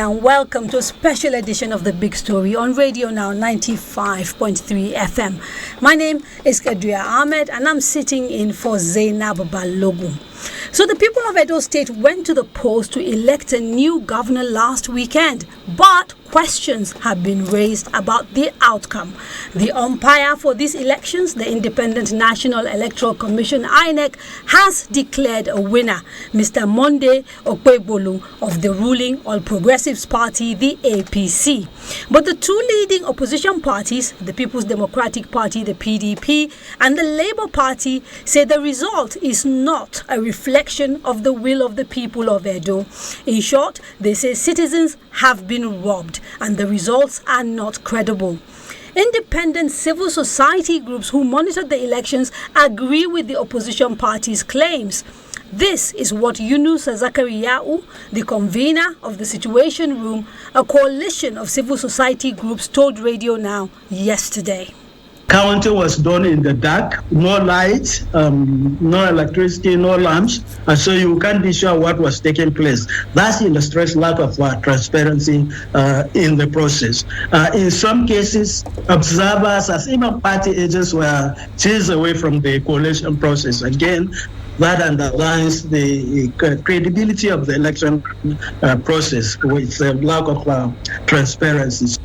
and welcome to a special edition of The Big Story on Radio Now 95.3 FM. My name is Kadria Ahmed and I'm sitting in for Zainab Balogun. So the people of Edo State went to the polls to elect a new governor last weekend, but questions have been raised about the outcome. The umpire for these elections, the Independent National Electoral Commission, INEC, has declared a winner, Mr. Monday Okpebolu of the ruling All Progressives Party, the APC. But the two leading opposition parties, the People's Democratic Party, the PDP, and the Labour Party, say the result is not a reflection of the will of the people of Edo. In short, they say citizens have been robbed and the results are not credible. Independent civil society groups who monitored the elections agree with the opposition party's claims. This is what Yunus Zakariau, the convener of the Situation Room, a coalition of civil society groups, told Radio Now yesterday. Counting was done in the dark, no light, no electricity, no lamps, and so you can't be sure what was taking place. That's in the stress lack of transparency in the process. In some cases, observers, as even party agents, were chased away from the coalition process. Again, that underlines the credibility of the election process with the lack of transparency.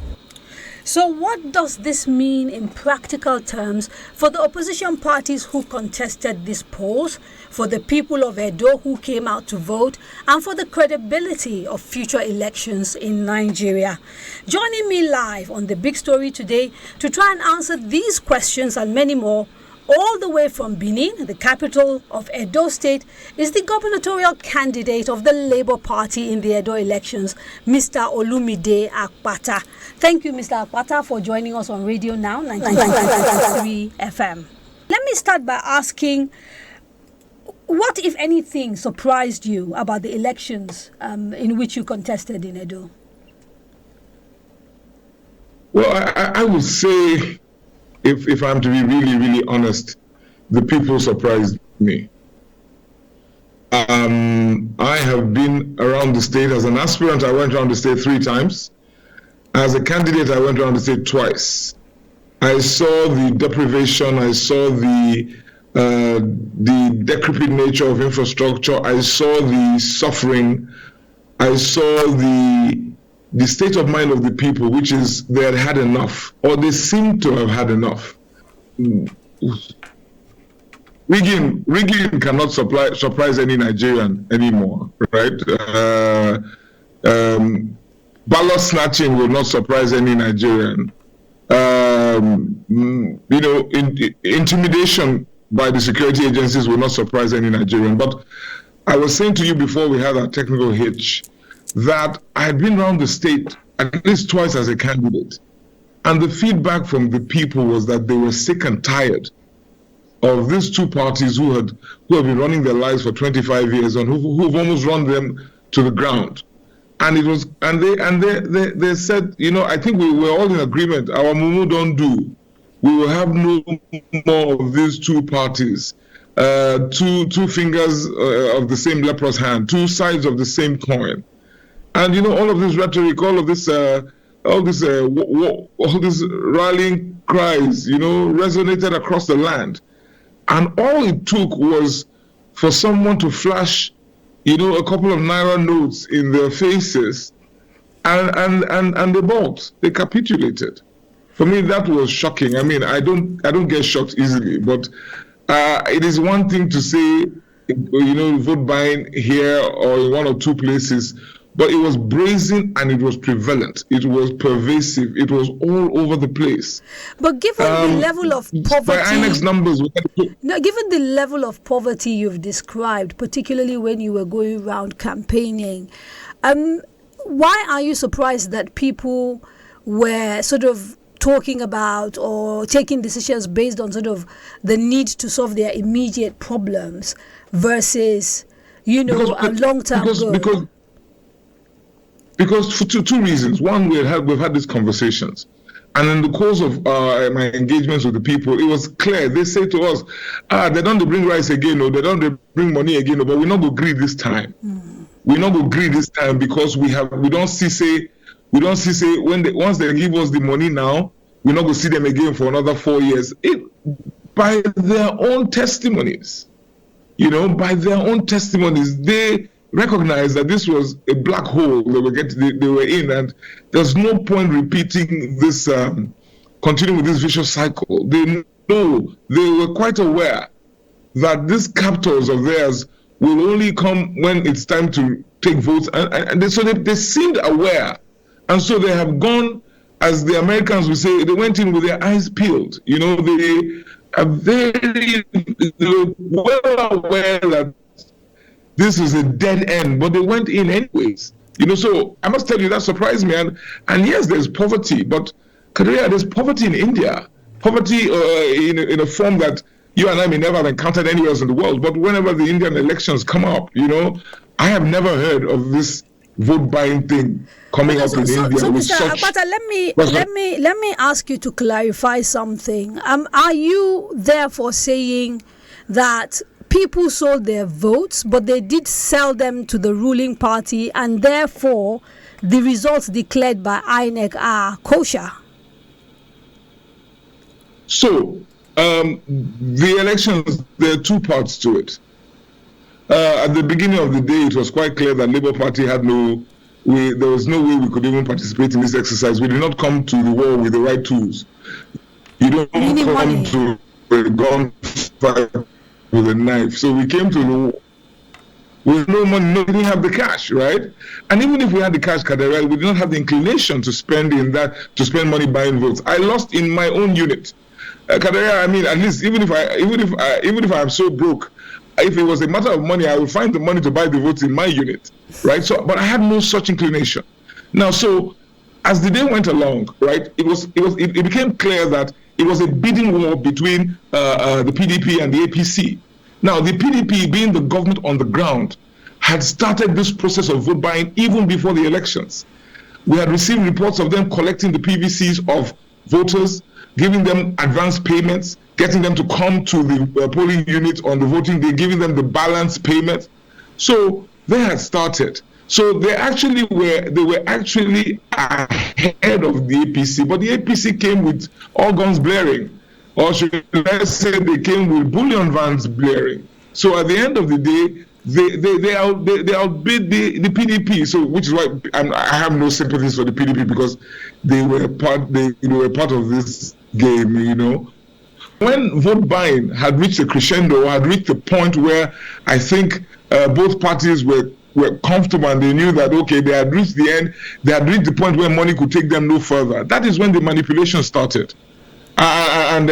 So what does this mean in practical terms for the opposition parties who contested these polls, for the people of Edo who came out to vote, and for the credibility of future elections in Nigeria? Joining me live on The Big Story today to try and answer these questions and many more, all the way from Benin, the capital of Edo State, is the gubernatorial candidate of the Labour Party in the Edo elections, Mr. Olumide Akpata. Thank you, Mr. Akpata, for joining us on Radio Now 95.3 FM. Let me start by asking, what, if anything, surprised you about the elections in which you contested in Edo? Well, I would say, if I'm to be really, really honest, the people surprised me. I have been around the state. As an aspirant, I went around the state 3 times. As a candidate, I went around the state twice. I saw the deprivation. I saw the decrepit nature of infrastructure. I saw the suffering. I saw the state of mind of the people, which is they had had enough, or they seem to have had enough. Rigging cannot surprise any Nigerian anymore, right? Ballot snatching will not surprise any Nigerian. Intimidation by the security agencies will not surprise any Nigerian. But I was saying to you before we had our technical hitch that I had been around the state at least twice as a candidate. And the feedback from the people was that they were sick and tired of these two parties who have been running their lives for 25 years and who've almost run them to the ground. And it was, they said, I think we were all in agreement. Our mumu don't do. We will have no more of these two parties. Two fingers of the same leprous hand, two sides of the same coin. And all of this rhetoric, all this rallying cries, resonated across the land. And all it took was for someone to flash, a couple of naira notes in their faces, and they balked. They capitulated. For me, that was shocking. I mean, I don't get shocked easily, but it is one thing to say, vote buying here or in one or two places. But it was brazen and it was prevalent. It was pervasive. It was all over the place. But given the level of poverty, by INEX numbers, given the level of poverty you've described, particularly when you were going around campaigning, why are you surprised that people were sort of talking about or taking decisions based on sort of the need to solve their immediate problems versus, a long-term goal? Because for two reasons. One, we've had these conversations. And in the course of my engagements with the people, it was clear. They say to us, they don't bring rice again, or they don't bring money again, but we're not going to agree this time. we not go agree this time because we don't see say once they give us the money now, we're not going to see them again for another 4 years. By their own testimonies, by their own testimonies, they recognize that this was a black hole they were in, and there's no point repeating this, continuing with this vicious cycle. They were quite aware that these captors of theirs will only come when it's time to take votes, and so they seemed aware, and so they have gone, as the Americans would say, they went in with their eyes peeled. They are very well aware that this is a dead end, but they went in anyways. So I must tell you, that surprised me. And yes, there's poverty, but Kaderia, there's poverty in India. Poverty in a form that you and I may never have encountered anywhere else in the world. But whenever the Indian elections come up, I have never heard of this vote buying thing coming up in India. So Mr. Akpata, let me ask you to clarify something. Are you therefore saying that people sold their votes, but they did sell them to the ruling party, and therefore the results declared by INEC are kosher? So the elections, there are two parts to it. At the beginning of the day, it was quite clear that Labour Party had there was no way we could even participate in this exercise. We did not come to the war with the right tools. You don't come to a gunfight with a knife. So we came to the war with no money, we didn't have the cash, right? And even if we had the cash, Kadera, we did not have the inclination to spend money buying votes. I lost in my own unit. Kadera, I mean, at least even if I am so broke, if it was a matter of money, I would find the money to buy the votes in my unit, right? So, but I had no such inclination. Now, so as the day went along, right, it became clear that it was a bidding war between the PDP and the APC. Now, the PDP, being the government on the ground, had started this process of vote buying even before the elections. We had received reports of them collecting the PVCs of voters, giving them advance payments, getting them to come to the polling unit on the voting day, giving them the balance payment. So they had started. So they were actually ahead of the APC, but the APC came with all guns blaring, or should I say they came with bullion vans blaring. So at the end of the day, they outbid the PDP. So which is why I have no sympathies for the PDP, because they were part of this game, When vote buying had reached a crescendo, had reached a point where I think both parties were comfortable and they knew that, okay, they had reached the end, they had reached the point where money could take them no further. That is when the manipulation started. If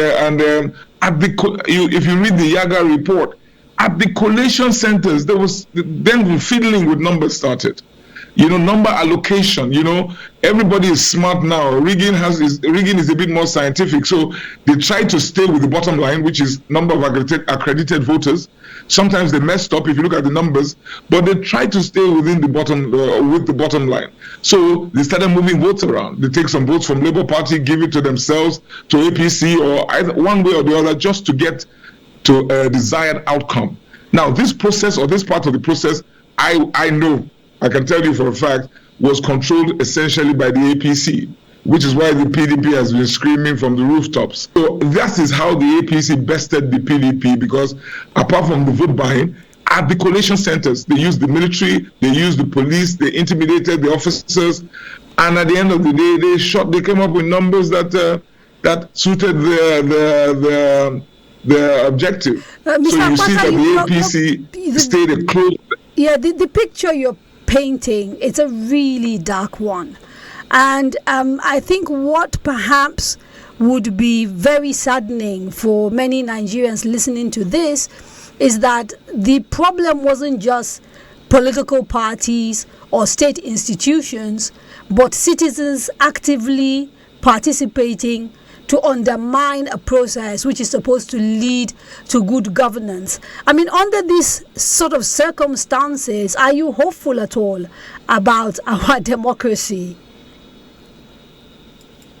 you read the Yaga report, at the collation centers, then the fiddling with numbers started. Number allocation, everybody is smart now. Rigging is a bit more scientific. So they try to stay with the bottom line, which is number of accredited voters. Sometimes they messed up if you look at the numbers, but they try to stay within the bottom line. So they started moving votes around. They take some votes from Labour Party, give it to themselves, to APC, or either one way or the other, just to get to a desired outcome. Now, this process, or this part of the process, I know, I can tell you for a fact, was controlled essentially by the APC, which is why the PDP has been screaming from the rooftops. So that is how the APC bested the PDP, because apart from the vote buying, at the collation centers, they used the military, they used the police, they intimidated the officers, and at the end of the day, they came up with numbers that suited their objective. So you see that the APC stayed a close. Yeah, the picture you're painting, it's a really dark one. And I think what perhaps would be very saddening for many Nigerians listening to this is that the problem wasn't just political parties or state institutions, but citizens actively participating to undermine a process which is supposed to lead to good governance. I mean, under these sort of circumstances, are you hopeful at all about our democracy?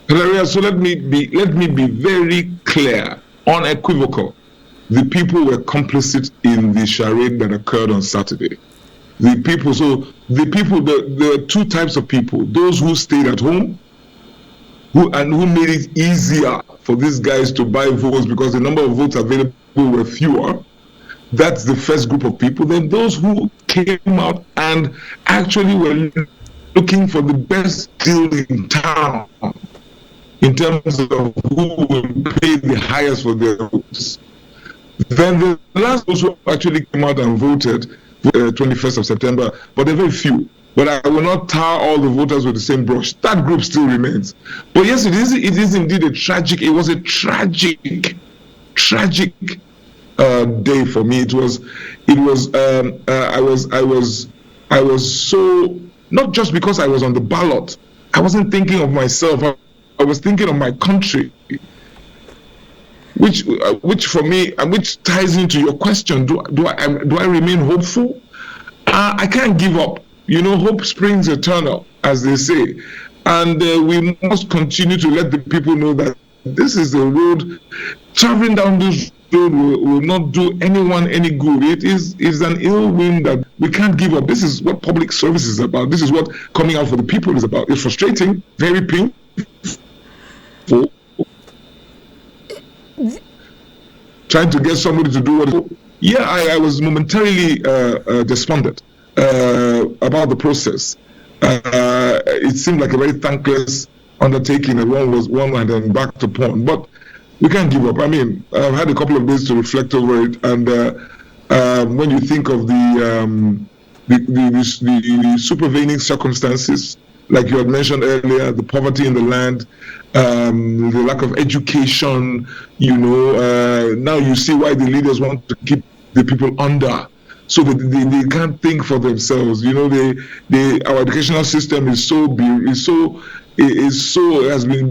So let me be very clear, unequivocal. The people were complicit in the charade that occurred on Saturday. the people. So the people, there are two types of people: those who stayed at home, who made it easier for these guys to buy votes because the number of votes available were fewer. That's the first group of people. Then those who came out and actually were looking for the best deal in town in terms of who will pay the highest for their votes. Then the last those who actually came out and voted 21st of September, but they're very few. But I will not tar all the voters with the same brush. That group still remains. But yes, it is indeed it was a tragic day for me. I was so, not just because I was on the ballot, I wasn't thinking of myself, I was thinking of my country. Which for me, which ties into your question, do I remain hopeful? I can't give up. Hope springs eternal, as they say. And we must continue to let the people know that this is the road. Traveling down this road will not do anyone any good. It is an ill wind that we can't give up. This is what public service is about. This is what coming out for the people is about. It's frustrating, very painful. Trying to get somebody to do what... Yeah, I was momentarily despondent about the process. It seemed like a very thankless undertaking that one had embarked upon, but we can't give up. I mean, I've had a couple of days to reflect over it, and when you think of the supervening circumstances, like you had mentioned earlier, the poverty in the land, the lack of education, now you see why the leaders want to keep the people under, so that they can't think for themselves. Our educational system has been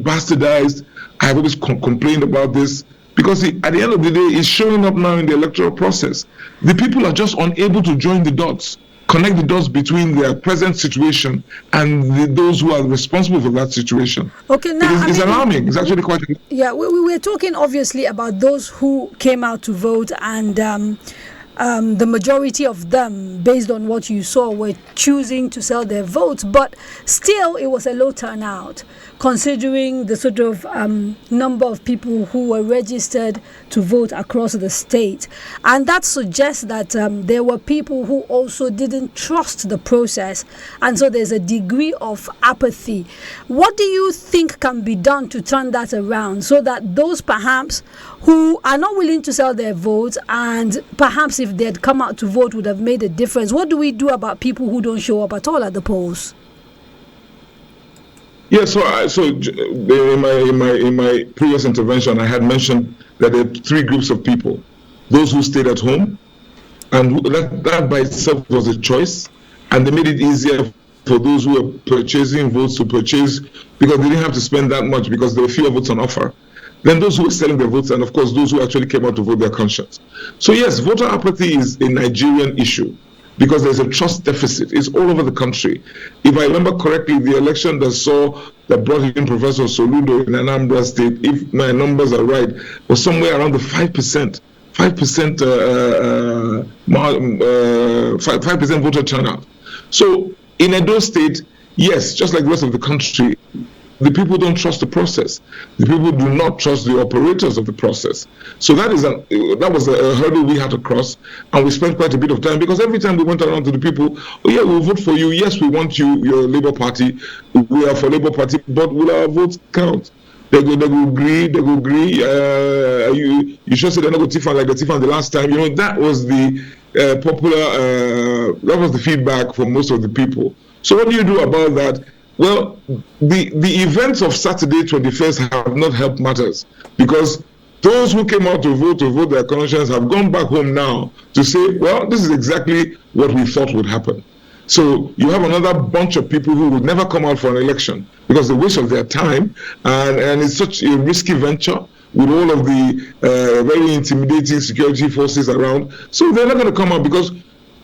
bastardized. I've always complained about this because at the end of the day, it's showing up now in the electoral process. The people are just unable to join the dots, connect the dots between their present situation and those who are responsible for that situation. Okay, now it's alarming. It's actually quite... Yeah, we were talking obviously about those who came out to vote, and the majority of them, based on what you saw, were choosing to sell their votes, but still it was a low turnout considering the sort of number of people who were registered to vote across the state. And that suggests that there were people who also didn't trust the process, and so there's a degree of apathy. What do you think can be done to turn that around, so that those perhaps who are not willing to sell their votes, and perhaps if they had come out to vote would have made a difference? What do we do about people who don't show up at all at the polls? Yeah, so in my previous intervention, I had mentioned that there are three groups of people: those who stayed at home, and that by itself was a choice, and they made it easier for those who were purchasing votes to purchase because they didn't have to spend that much because there were fewer votes on offer. Then those who were selling their votes, and of course those who actually came out to vote their conscience. So yes, voter apathy is a Nigerian issue, because there's a trust deficit. It's all over the country. If I remember correctly, the election that brought in Professor Soludo in Anambra State, if my numbers are right, was somewhere around the 5% voter turnout. So in Edo State, yes, just like the rest of the country, the people don't trust the process. The people do not trust the operators of the process. So that was a hurdle we had to cross, and we spent quite a bit of time, because every time we went around to the people, oh yeah, we'll vote for you. Yes, we want you, your Labour Party. We are for Labour Party, but will our votes count? They go agree. You should say they're not going to Tiffan like the Tiffan the last time. That was the that was the feedback from most of the people. So what do you do about that? Well, the events of Saturday 21st have not helped matters, because those who came out to vote their conscience have gone back home now to say, well, this is exactly what we thought would happen. So you have another bunch of people who would never come out for an election because the waste of their time, and it's such a risky venture with all of the very intimidating security forces around. So they're not going to come out because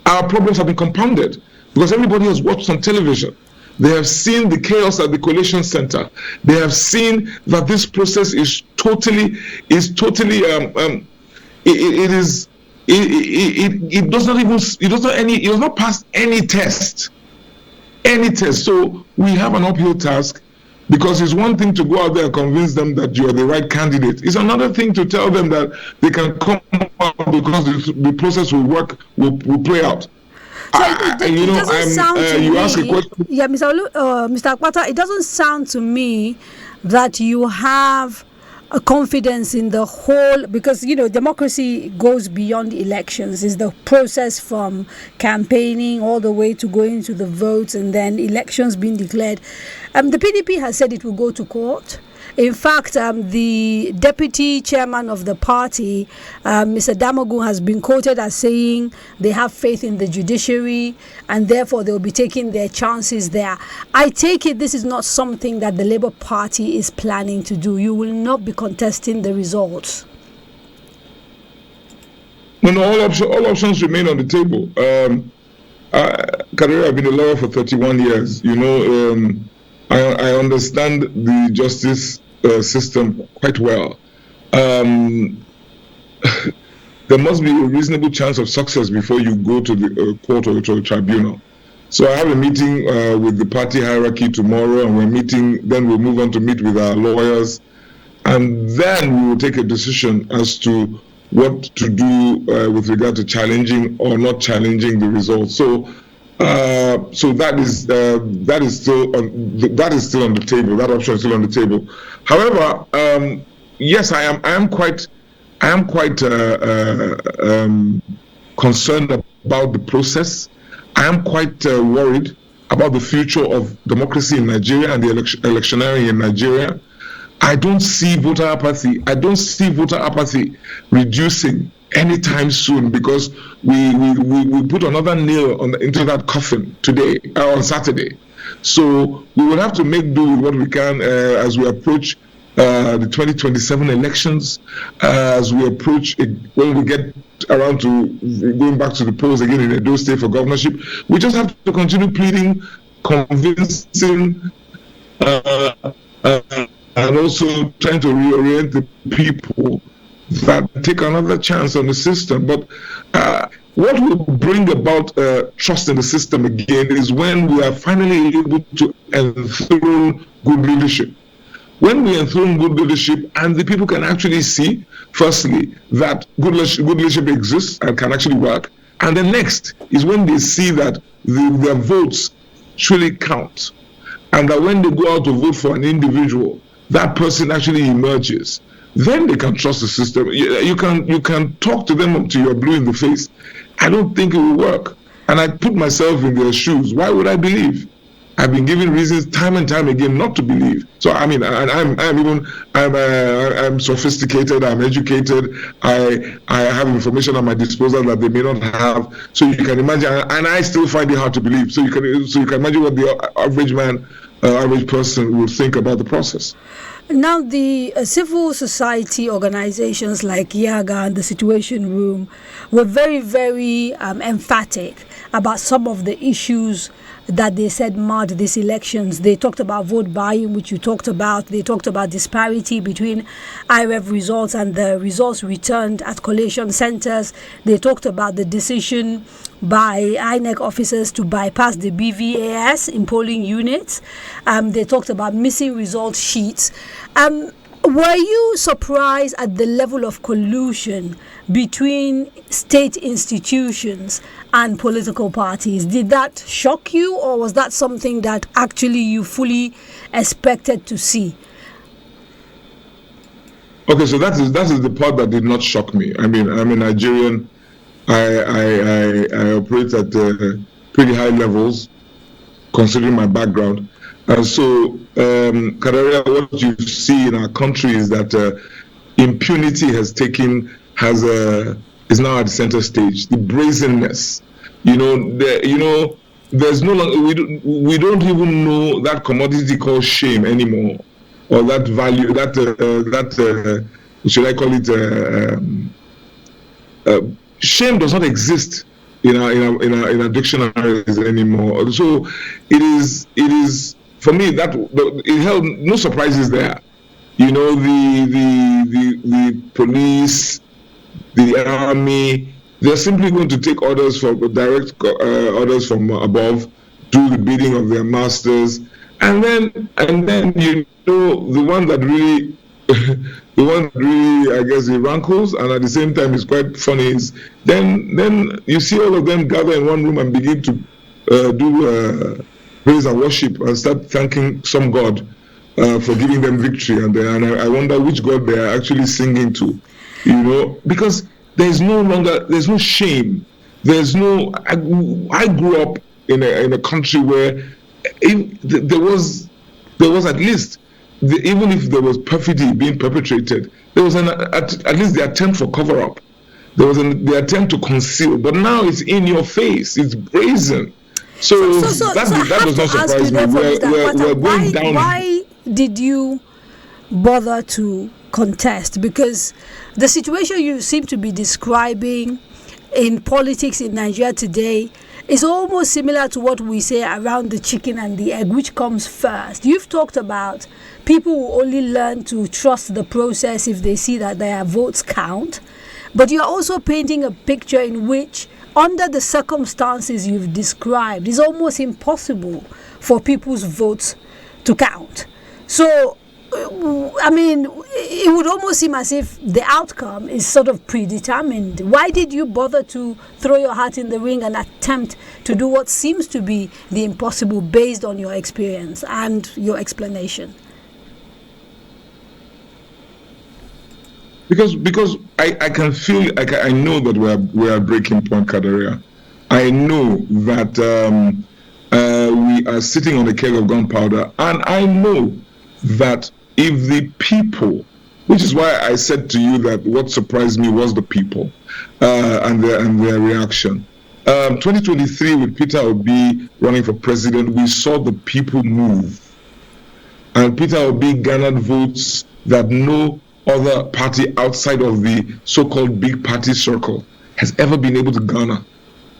our problems have been compounded, because everybody has watched on television. They have seen the chaos at the collation center. They have seen that this process is totally it does not even, it does not pass any test. So we have an uphill task, because it's one thing to go out there and convince them that you are the right candidate. It's another thing to tell them that they can come out because the process will play out. So it doesn't sound to you me, ask a question. yeah, Mr. Akpata, it doesn't sound to me that you have a confidence in the whole, because democracy goes beyond elections. It's the process from campaigning all the way to going to the votes and then elections being declared. The PDP has said it will go to court. In fact, the deputy chairman of the party, Mr. Damogun, has been quoted as saying they have faith in the judiciary and therefore they'll be taking their chances there. I take it this is not something that the Labour Party is planning to do. You will not be contesting the results. No, all options remain on the table. Kadiri, I've been a lawyer for 31 years. I understand the justice system quite well. There must be a reasonable chance of success before you go to the court or to the tribunal. So I have a meeting with the party hierarchy tomorrow, and then we'll move on to meet with our lawyers, and then we will take a decision as to what to do with regard to challenging or not challenging the results. So that is still on the table. That option is still on the table. However, yes, I am quite concerned about the process. I am quite worried about the future of democracy in Nigeria and the electioneering in Nigeria. I don't see voter apathy. Reducing anytime soon, because we put another nail into that coffin today, on Saturday. So we will have to make do with what we can as we approach the 2027 elections, as we approach it, when we get around to going back to the polls again in Edo State for governorship. We just have to continue pleading, convincing, and also trying to reorient the people that take another chance on the system. But what will bring about trust in the system again is when we are finally able to enthrone good leadership. When we enthrone good leadership and the people can actually see, firstly, that good leadership exists and can actually work. And the next is when they see that their votes truly count. And that when they go out to vote for an individual, that person actually emerges. Then they can trust the system. You can talk to them up to you're blue in the face. I don't think it will work. And I put myself in their shoes. Why would I believe? I've been given reasons time and time again not to believe. So I mean, I'm sophisticated. I'm educated. I have information at my disposal that they may not have. So you can imagine, and I still find it hard to believe. So you can imagine what the average man, average person would think about the process. Now, the civil society organizations like Yaga and the Situation Room were very, very emphatic about some of the issues that they said marred these elections. They talked about vote buying, which you talked about. They talked about disparity between IREV results and the results returned at collation centers. They talked about the decision by INEC officers to bypass the BVAS in polling units. They talked about missing result sheets. Were you surprised at the level of collusion between state institutions and political parties? Did that shock you, or was that something that actually you fully expected to see? Okay, so that is the part that did not shock me. I mean, I'm a Nigerian. I operate at pretty high levels, considering my background. And so, Kadiri, what you see in our country is that impunity is now at the center stage. The brazenness, there's no longer, we don't even know that commodity called shame anymore, or that value, should I call it? Shame does not exist in our dictionaries anymore. So it is. For me, that it held no surprises there. The police, the army, They're simply going to take orders from direct orders from above, do the bidding of their masters, and then the one that really I guess it rankles, and at the same time it's quite funny is then you see all of them gather in one room and begin to do praise and worship and start thanking some god for giving them victory, and I wonder which god they are actually singing to, because there's no shame. I grew up in a country where there was at least, even if there was perfidy being perpetrated, there was at least the attempt for cover-up. There was the attempt to conceal, but now it's in your face. It's brazen. So that does not surprise me. We're going down. Why did you bother to contest? Because the situation you seem to be describing in politics in Nigeria today is almost similar to what we say around the chicken and the egg, which comes first. You've talked about people who only learn to trust the process if they see that their votes count. But you're also painting a picture in which, under the circumstances you've described, it's almost impossible for people's votes to count. So, I mean, it would almost seem as if the outcome is sort of predetermined. Why did you bother to throw your hat in the ring and attempt to do what seems to be the impossible based on your experience and your explanation? Because I can feel, I know that we're at breaking point, Kadaria. I know that we are sitting on a keg of gunpowder, and I know that if the people, which is why I said to you that what surprised me was the people and their reaction. 2023 with Peter Obi running for president, we saw the people move, and Peter Obi garnered votes that no other party outside of the so-called big party circle has ever been able to garner.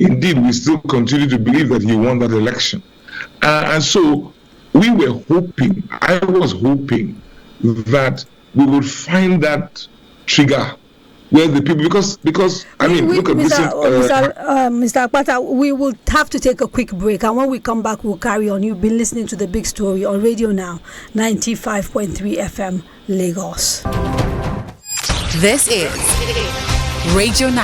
Indeed, we still continue to believe that he won that election. And so we were hoping, I was hoping that we would find that trigger where the people, because I mean, look at this. Mr. Akpata, we will have to take a quick break, and when we come back, we'll carry on. You've been listening to The Big Story on Radio Now, 95.3 FM, Lagos. This is Radio Now.